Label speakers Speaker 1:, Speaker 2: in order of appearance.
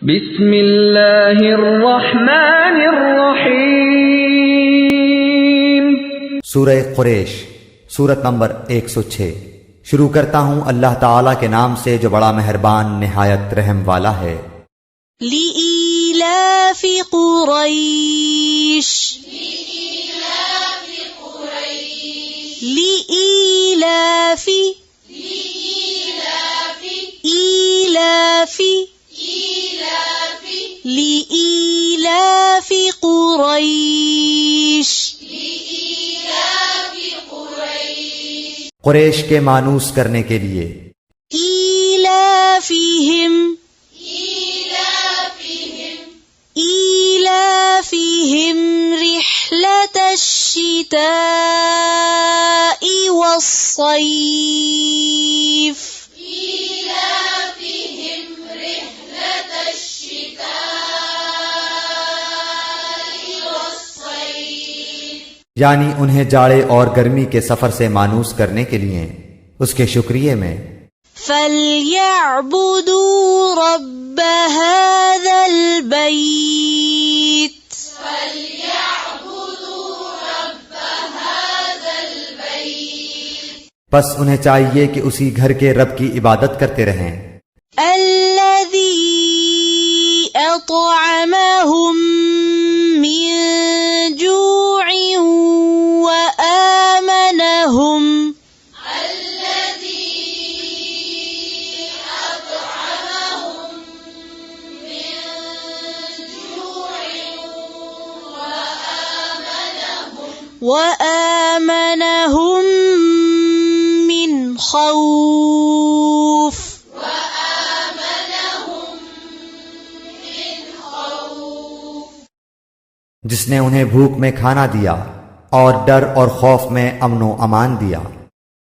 Speaker 1: बिस्मिल्लाहिर्रहमानिर्रहीम।
Speaker 2: सूरह कुरैश, सूरत नंबर 106। शुरू करता हूँ अल्लाह ताला के नाम से जो बड़ा मेहरबान निहायत रहम वाला है।
Speaker 3: लिईलाफि कुरैश, लिईलाफि ईलाफि लिईलाफि कुरैश,
Speaker 2: कुरैश के मानूस करने के लिए।
Speaker 3: ईलाफिहिम ईलाफिहिम रिह्लतश शिताइ वस्सैफ,
Speaker 2: यानी उन्हें जाड़े और गर्मी के सफर से मानूस करने के लिए उसके शुक्रिये में।
Speaker 3: फल्यअबुदू रब्ब हाज़ल बैत,
Speaker 2: बस उन्हें चाहिए कि उसी घर के रब की इबादत करते रहें।
Speaker 3: अल्लज़ी अतअमहुम मिन जूइन व आमनहुम मिन खौफ,
Speaker 2: जिसने उन्हें भूख में खाना दिया और डर और खौफ में अमनो अमान दिया।